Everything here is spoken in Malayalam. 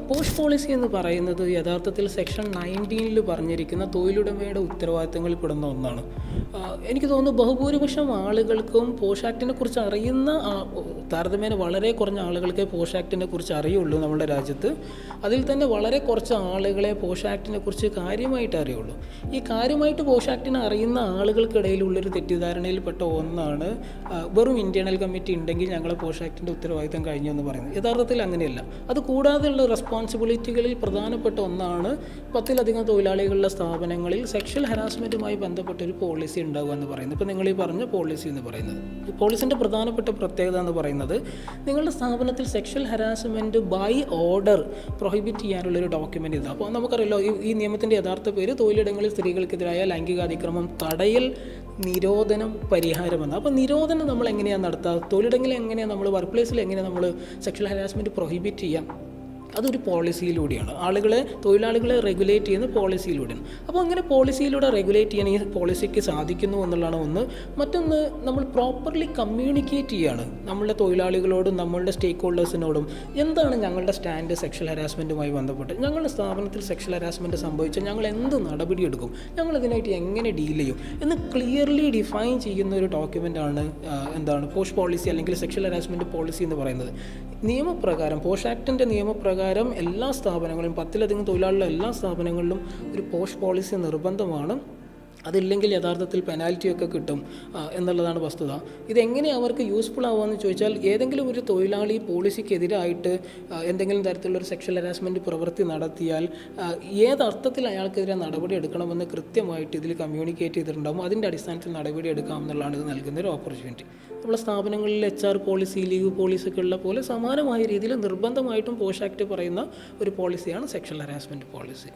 പോസ്റ്റ് പോളിസി എന്ന് പറയുന്നത് യഥാർത്ഥത്തിൽ സെക്ഷൻ 19 പറഞ്ഞിരിക്കുന്ന തൊഴിലുടമയുടെ ഉത്തരവാദിത്തങ്ങളിൽ പെടുന്ന ഒന്നാണ്. എനിക്ക് തോന്നുന്നു ബഹുഭൂരിപക്ഷം ആളുകൾക്കും പോഷ് ആക്ടിനെ കുറിച്ച് അറിയുന്ന താരതമ്യേന വളരെ കുറഞ്ഞ ആളുകൾക്കേ പോഷ് ആക്ടിനെ കുറിച്ച് അറിയുള്ളൂ നമ്മുടെ രാജ്യത്ത്. അതിൽ തന്നെ വളരെ കുറച്ച് ആളുകളെ പോഷ് ആക്ടിനെ കുറിച്ച് കാര്യമായിട്ട് അറിയുള്ളൂ. ഈ കാര്യമായിട്ട് പോഷ് ആക്ടിനെ അറിയുന്ന ആളുകൾക്കിടയിലുള്ളൊരു തെറ്റിദ്ധാരണയിൽപ്പെട്ട ഒന്നാണ് വെറും ഇന്റേണൽ കമ്മിറ്റി ഉണ്ടെങ്കിൽ ഞങ്ങളെ പോഷ് ആക്ടിൻ്റെ ഉത്തരവാദിത്തം കഴിഞ്ഞു എന്ന് പറയുന്നത്. യഥാർത്ഥത്തിൽ അങ്ങനെയല്ല. അത് കൂടാതെയുള്ള റെസ്പോൺസിബിലിറ്റികളിൽ പ്രധാനപ്പെട്ട ഒന്നാണ് 10-ലധികം തൊഴിലാളികളുടെ സ്ഥാപനങ്ങളിൽ സെക്ഷൽ ഹരാസ്മെൻറ്റുമായി ബന്ധപ്പെട്ട ഒരു പോളിസി ഉണ്ടാവുക എന്ന് പറയുന്നത്. ഇപ്പോൾ നിങ്ങൾ ഈ പറഞ്ഞ പോളിസി എന്ന് പറയുന്നത്, ഈ പോളിസിൻ്റെ പ്രധാനപ്പെട്ട പ്രത്യേകത എന്ന് പറയുന്നത് നിങ്ങളുടെ സ്ഥാപനത്തിൽ sexual harassment by order prohibit ചെയ്യാനുള്ളൊരു ഡോക്യുമെൻ്റ് ഇതാണ്. അപ്പോൾ നമുക്കറിയാലോ ഈ നിയമത്തിൻ്റെ യഥാർത്ഥ പേര് തൊഴിലിടങ്ങളിൽ സ്ത്രീകൾക്കെതിരായ ലൈംഗികാതിക്രമം തടയൽ നിരോധനം പരിഹാരമെന്ന്. അപ്പോൾ നിരോധനം നമ്മൾ എങ്ങനെയാണ് നടത്തുക, തൊഴിലിടങ്ങളിൽ എങ്ങനെയാണ് നമ്മൾ, വർക്ക് പ്ലേസിൽ എങ്ങനെയാണ് നമ്മൾ സെക്ഷൽ ഹരാസ്മെൻറ്റ് പ്രൊഹിബിറ്റ് ചെയ്യാം, അതൊരു പോളിസിയിലൂടെയാണ്. തൊഴിലാളികളെ റെഗുലേറ്റ് ചെയ്യുന്ന പോളിസിയിലൂടെയാണ്. അപ്പോൾ അങ്ങനെ പോളിസിയിലൂടെ റെഗുലേറ്റ് ചെയ്യാൻ ഈ പോളിസിക്ക് സാധിക്കുന്നു എന്നുള്ളതാണ് ഒന്ന്. മറ്റൊന്ന്, നമ്മൾ പ്രോപ്പർലി കമ്മ്യൂണിക്കേറ്റ് ചെയ്യുകയാണ് നമ്മളുടെ തൊഴിലാളികളോടും നമ്മളുടെ സ്റ്റേക്ക് ഹോൾഡേഴ്സിനോടും എന്താണ് ഞങ്ങളുടെ സ്റ്റാൻഡ് സെക്ഷൽ ഹരാസ്മെൻറ്റുമായി ബന്ധപ്പെട്ട്. ഞങ്ങളുടെ സ്ഥാപനത്തിൽ സെക്ഷൽ ഹരാസ്മെൻറ്റ് സംഭവിച്ചാൽ ഞങ്ങൾ എന്ത് നടപടി എടുക്കും, ഞങ്ങൾ ഇതിനായിട്ട് എങ്ങനെ ഡീൽ ചെയ്യും എന്ന് ക്ലിയർലി ഡിഫൈൻ ചെയ്യുന്ന ഒരു ഡോക്യുമെൻ്റാണ് പോസ്റ്റ് പോളിസി അല്ലെങ്കിൽ സെക്ഷൽ ഹരാസ്മെൻറ്റ് പോളിസി എന്ന് പറയുന്നത്. നിയമപ്രകാരം പോഷ് ആക്ടിൻ്റെ നിയമപ്രകാരം എല്ലാ സ്ഥാപനങ്ങളിലും 10-ലധികം തൊഴിലാളികളുടെ എല്ലാ സ്ഥാപനങ്ങളിലും ഒരു പോഷ് പോളിസി നിർബന്ധമാണ്. അതില്ലെങ്കിൽ യഥാർത്ഥത്തിൽ പെനാൽറ്റിയൊക്കെ കിട്ടും എന്നുള്ളതാണ് വസ്തുത. ഇതെങ്ങനെ അവർക്ക് യൂസ്ഫുൾ ആവുകയെന്ന് ചോദിച്ചാൽ, ഏതെങ്കിലും ഒരു തൊഴിലാളി പോളിസിക്കെതിരായിട്ട് എന്തെങ്കിലും തരത്തിലുള്ളൊരു സെക്ഷൽ ഹരാസ്മെൻറ്റ് പ്രവൃത്തി നടത്തിയാൽ ഏതർത്ഥത്തിൽ അയാൾക്കെതിരെ നടപടി എടുക്കണമെന്ന് കൃത്യമായിട്ട് ഇതിൽ കമ്മ്യൂണിക്കേറ്റ് ചെയ്തിട്ടുണ്ടാകും. അതിൻ്റെ അടിസ്ഥാനത്തിൽ നടപടി എടുക്കാമെന്നുള്ളതാണ് ഇത് നൽകുന്നൊരു ഓപ്പർച്യൂണിറ്റി. നമ്മുടെ സ്ഥാപനങ്ങളിൽ HR പോളിസി, ലീവ് പോളിസിയൊക്കെ ഉള്ള പോലെ സമാനമായ രീതിയിൽ നിർബന്ധമായിട്ടും പോഷ് ആക്ട് പറയുന്ന ഒരു പോളിസിയാണ് സെക്ഷൽ ഹരാസ്മെൻറ്റ് പോളിസി.